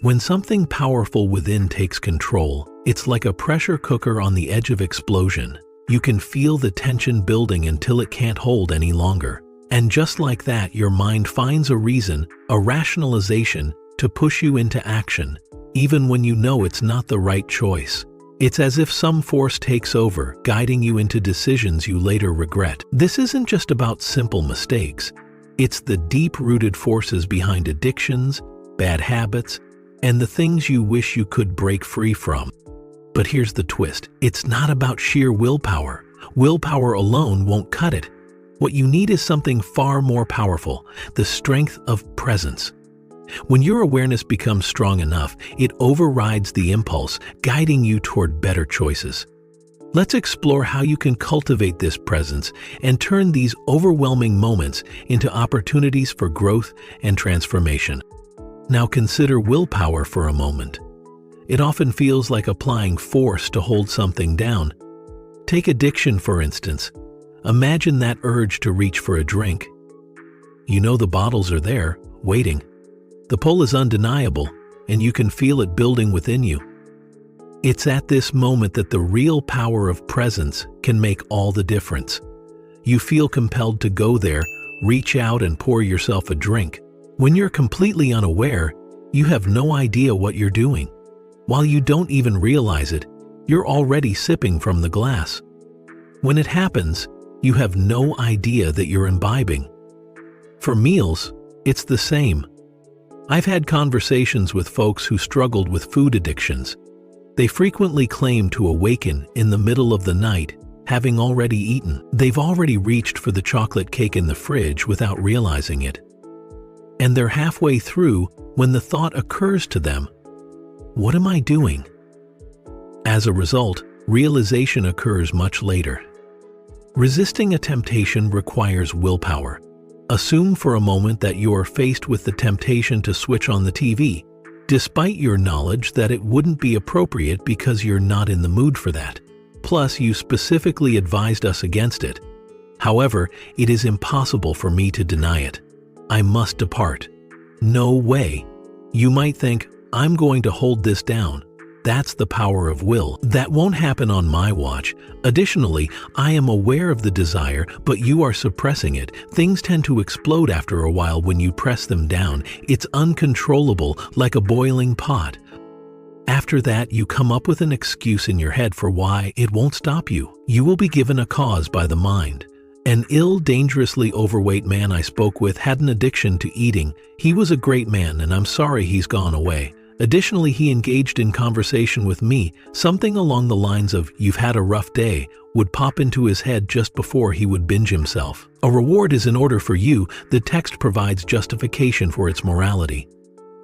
When something powerful within takes control, it's like a pressure cooker on the edge of explosion. You can feel the tension building until it can't hold any longer. And just like that, your mind finds a reason, a rationalization, to push you into action, even when you know it's not the right choice. It's as if some force takes over, guiding you into decisions you later regret. This isn't just about simple mistakes. It's the deep-rooted forces behind addictions, bad habits, and the things you wish you could break free from. But here's the twist. It's not about sheer willpower. Willpower alone won't cut it. What you need is something far more powerful, the strength of presence. When your awareness becomes strong enough, it overrides the impulse, guiding you toward better choices. Let's explore how you can cultivate this presence and turn these overwhelming moments into opportunities for growth and transformation. Now consider willpower for a moment. It often feels like applying force to hold something down. Take addiction, for instance. Imagine that urge to reach for a drink. You know the bottles are there, waiting. The pull is undeniable, and you can feel it building within you. It's at this moment that the real power of presence can make all the difference. You feel compelled to go there, reach out and pour yourself a drink. When you're completely unaware, you have no idea what you're doing. While you don't even realize it, you're already sipping from the glass. When it happens, you have no idea that you're imbibing. For meals, it's the same. I've had conversations with folks who struggled with food addictions. They frequently claim to awaken in the middle of the night, having already eaten. They've already reached for the chocolate cake in the fridge without realizing it. And they're halfway through when the thought occurs to them, "What am I doing?" As a result, realization occurs much later. Resisting a temptation requires willpower. Assume for a moment that you are faced with the temptation to switch on the TV, despite your knowledge that it wouldn't be appropriate because you're not in the mood for that. Plus, you specifically advised us against it. However, it is impossible for me to deny it. I must depart. No way. You might think, I'm going to hold this down. That's the power of will. That won't happen on my watch. Additionally, I am aware of the desire, but you are suppressing it. Things tend to explode after a while when you press them down. It's uncontrollable, like a boiling pot. After that, you come up with an excuse in your head for why it won't stop you. You will be given a cause by the mind. An ill, dangerously overweight man I spoke with had an addiction to eating. He was a great man, and I'm sorry he's gone away. Additionally, he engaged in conversation with me. Something along the lines of, "You've had a rough day," would pop into his head just before he would binge himself. A reward is in order for you. The text provides justification for its morality.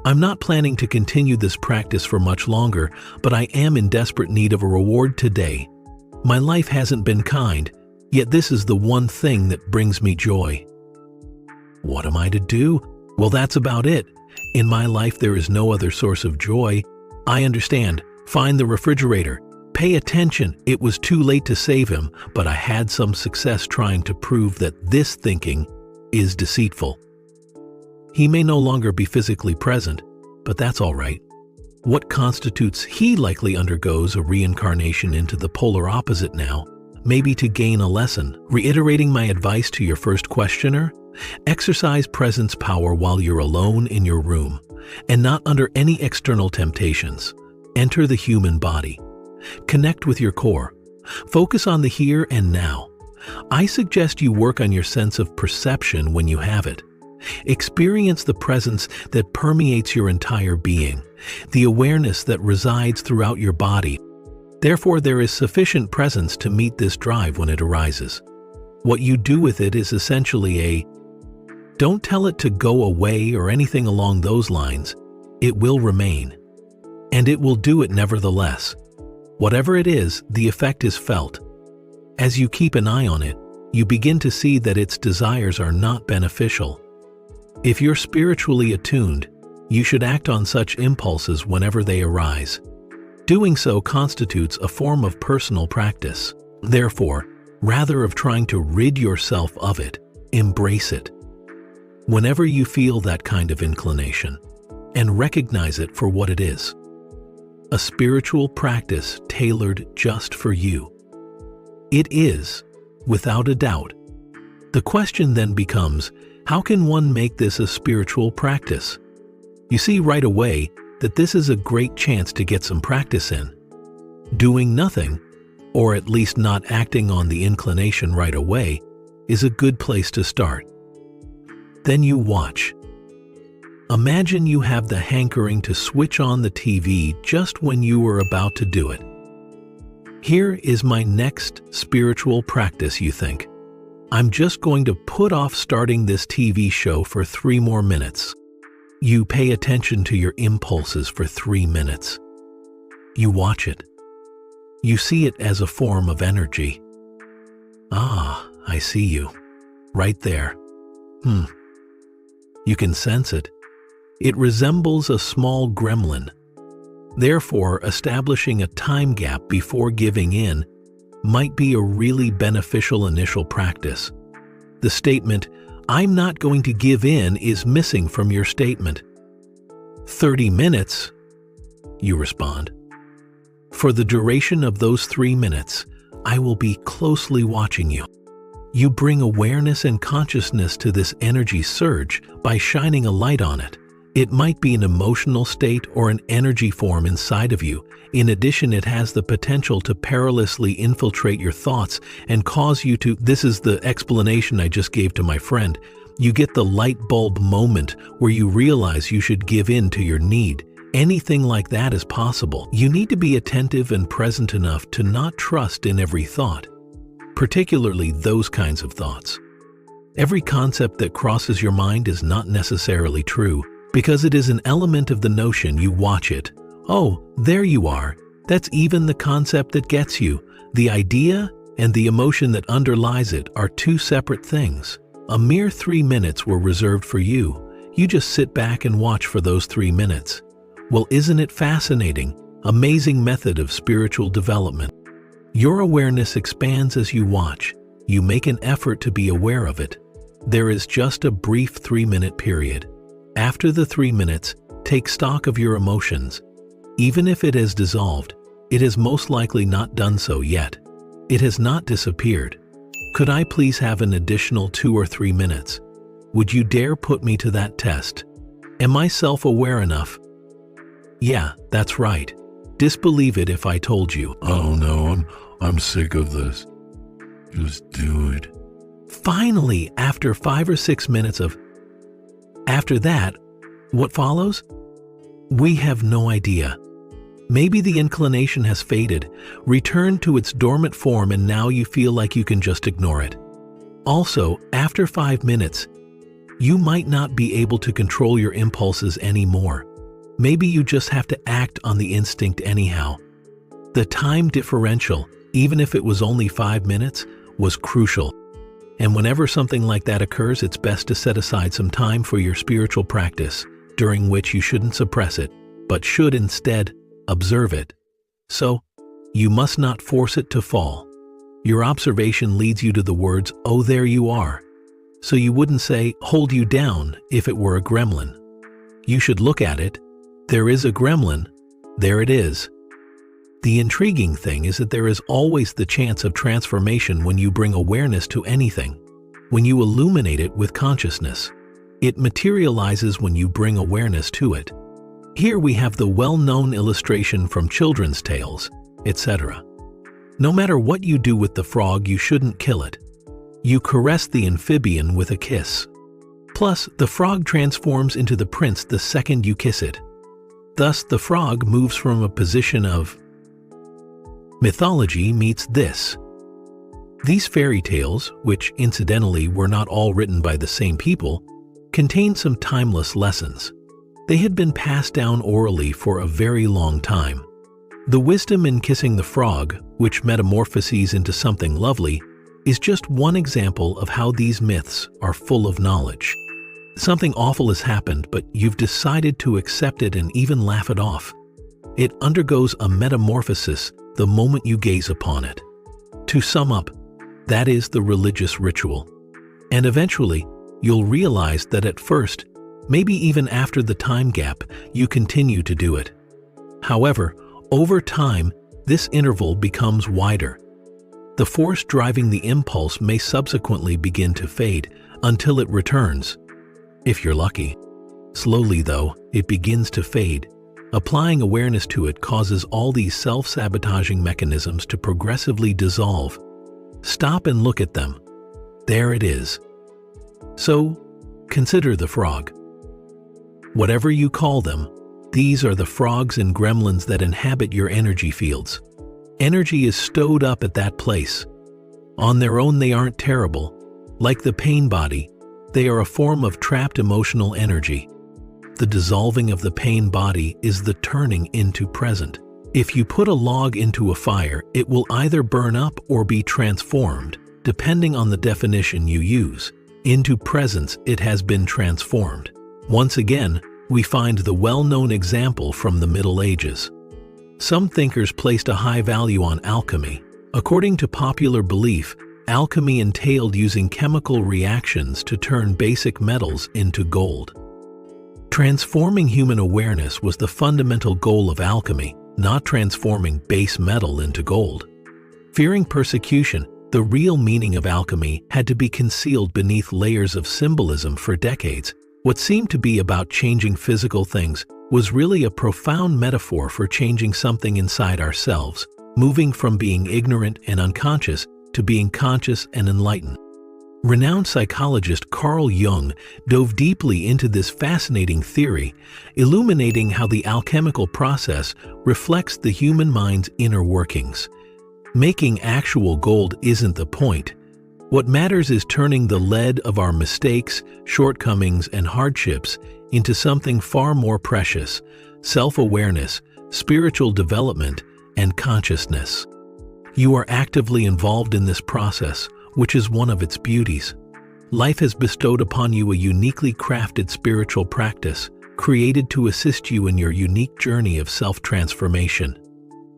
I'm not planning to continue this practice for much longer, but I am in desperate need of a reward today. My life hasn't been kind, yet this is the one thing that brings me joy. What am I to do? Well, that's about it. In my life, there is no other source of joy. I understand. Find the refrigerator. Pay attention. It was too late to save him, but I had some success trying to prove that this thinking is deceitful. He may no longer be physically present, but that's all right. What constitutes he likely undergoes a reincarnation into the polar opposite now, maybe to gain a lesson. Reiterating my advice to your first questioner, exercise presence power while you're alone in your room and not under any external temptations. Enter the human body. Connect with your core. Focus on the here and now. I suggest you work on your sense of perception when you have it. Experience the presence that permeates your entire being, the awareness that resides throughout your body. Therefore, there is sufficient presence to meet this drive when it arises. What you do with it is essentially don't tell it to go away or anything along those lines. It will remain. And it will do it nevertheless. Whatever it is, the effect is felt. As you keep an eye on it, you begin to see that its desires are not beneficial. If you're spiritually attuned, you should act on such impulses whenever they arise. Doing so constitutes a form of personal practice. Therefore, rather of trying to rid yourself of it, embrace it. Whenever you feel that kind of inclination, and recognize it for what it is. A spiritual practice tailored just for you. It is, without a doubt. The question then becomes, how can one make this a spiritual practice? You see right away that this is a great chance to get some practice in. Doing nothing, or at least not acting on the inclination right away, is a good place to start. Then you watch. Imagine you have the hankering to switch on the TV just when you were about to do it. Here is my next spiritual practice, you think. I'm just going to put off starting this TV show for 3 more minutes. You pay attention to your impulses for 3 minutes. You watch it. You see it as a form of energy. Ah, I see you. Right there. You can sense it. It resembles a small gremlin. Therefore, establishing a time gap before giving in might be a really beneficial initial practice. The statement, "I'm not going to give in," is missing from your statement. 30 minutes, you respond. For the duration of those 3 minutes, I will be closely watching you. You bring awareness and consciousness to this energy surge by shining a light on it. It might be an emotional state or an energy form inside of you. In addition, it has the potential to perilously infiltrate your thoughts and cause you to— this is the explanation I just gave to my friend. You get the light bulb moment where you realize you should give in to your need. Anything like that is possible. You need to be attentive and present enough to not trust in every thought, particularly those kinds of thoughts. Every concept that crosses your mind is not necessarily true, because it is an element of the notion. You watch it. Oh, there you are. That's even the concept that gets you. The idea and the emotion that underlies it are 2 separate things. A mere 3 minutes were reserved for you. You just sit back and watch for those 3 minutes. Well, isn't it fascinating? Amazing method of spiritual development. Your awareness expands as you watch. You make an effort to be aware of it. There is just a brief 3-minute period. After the 3 minutes, take stock of your emotions. Even if it has dissolved, it has most likely not done so yet. It has not disappeared. Could I please have an additional 2 or 3 minutes? Would you dare put me to that test? Am I self-aware enough? Yeah, that's right. Disbelieve it if I told you. Oh no, I'm sick of this. Just do it. Finally, after 5 or 6 minutes of— after that, what follows? We have no idea. Maybe the inclination has faded, returned to its dormant form, and now you feel like you can just ignore it. Also, after 5 minutes, you might not be able to control your impulses anymore. Maybe you just have to act on the instinct anyhow. The time differential, even if it was only 5 minutes, was crucial. And whenever something like that occurs, it's best to set aside some time for your spiritual practice, during which you shouldn't suppress it, but should instead observe it. So, you must not force it to fall. Your observation leads you to the words, "Oh, there you are." So you wouldn't say, "Hold you down," if it were a gremlin. You should look at it. There is a gremlin. There it is. The intriguing thing is that there is always the chance of transformation when you bring awareness to anything. When you illuminate it with consciousness, it materializes when you bring awareness to it. Here we have the well-known illustration from children's tales, etc. No matter what you do with the frog, you shouldn't kill it. You caress the amphibian with a kiss. Plus, the frog transforms into the prince the second you kiss it. Thus, the frog moves from a position of mythology meets this. These fairy tales, which incidentally were not all written by the same people, contain some timeless lessons. They had been passed down orally for a very long time. The wisdom in kissing the frog, which metamorphoses into something lovely, is just one example of how these myths are full of knowledge. Something awful has happened, but you've decided to accept it and even laugh it off. It undergoes a metamorphosis the moment you gaze upon it. To sum up, that is the religious ritual. And eventually, you'll realize that at first, Maybe even after the time gap, you continue to do it. However, over time, this interval becomes wider. The force driving the impulse may subsequently begin to fade until it returns, if you're lucky. Slowly, though, it begins to fade. Applying awareness to it causes all these self-sabotaging mechanisms to progressively dissolve. Stop and look at them. There it is. So, consider the frog. Whatever you call them, these are the frogs and gremlins that inhabit your energy fields. Energy is stowed up at that place. On their own, they aren't terrible. Like the pain body, they are a form of trapped emotional energy. The dissolving of the pain body is the turning into present. If you put a log into a fire, it will either burn up or be transformed, depending on the definition you use. Into presence, it has been transformed. Once again, we find the well-known example from the Middle Ages. Some thinkers placed a high value on alchemy. According to popular belief, alchemy entailed using chemical reactions to turn basic metals into gold. Transforming human awareness was the fundamental goal of alchemy, not transforming base metal into gold. Fearing persecution, the real meaning of alchemy had to be concealed beneath layers of symbolism for decades. What seemed to be about changing physical things was really a profound metaphor for changing something inside ourselves, moving from being ignorant and unconscious to being conscious and enlightened. Renowned psychologist Carl Jung dove deeply into this fascinating theory, illuminating how the alchemical process reflects the human mind's inner workings. Making actual gold isn't the point. What matters is turning the lead of our mistakes, shortcomings, and hardships into something far more precious: self-awareness, spiritual development, and consciousness. You are actively involved in this process, which is one of its beauties. Life has bestowed upon you a uniquely crafted spiritual practice, created to assist you in your unique journey of self-transformation.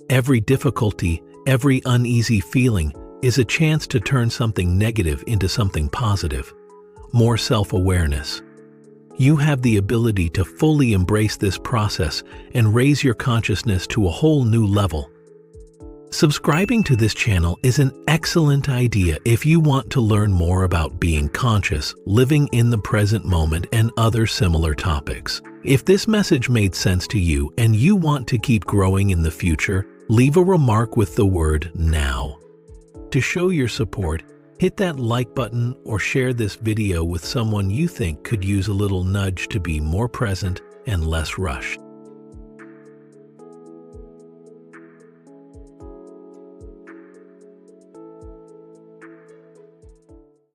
Every difficulty, every uneasy feeling, is a chance to turn something negative into something positive. More self-awareness. You have the ability to fully embrace this process and raise your consciousness to a whole new level. Subscribing to this channel is an excellent idea if you want to learn more about being conscious, living in the present moment, and other similar topics. If this message made sense to you and you want to keep growing in the future, leave a remark with the word "now." To show your support, hit that like button or share this video with someone you think could use a little nudge to be more present and less rushed.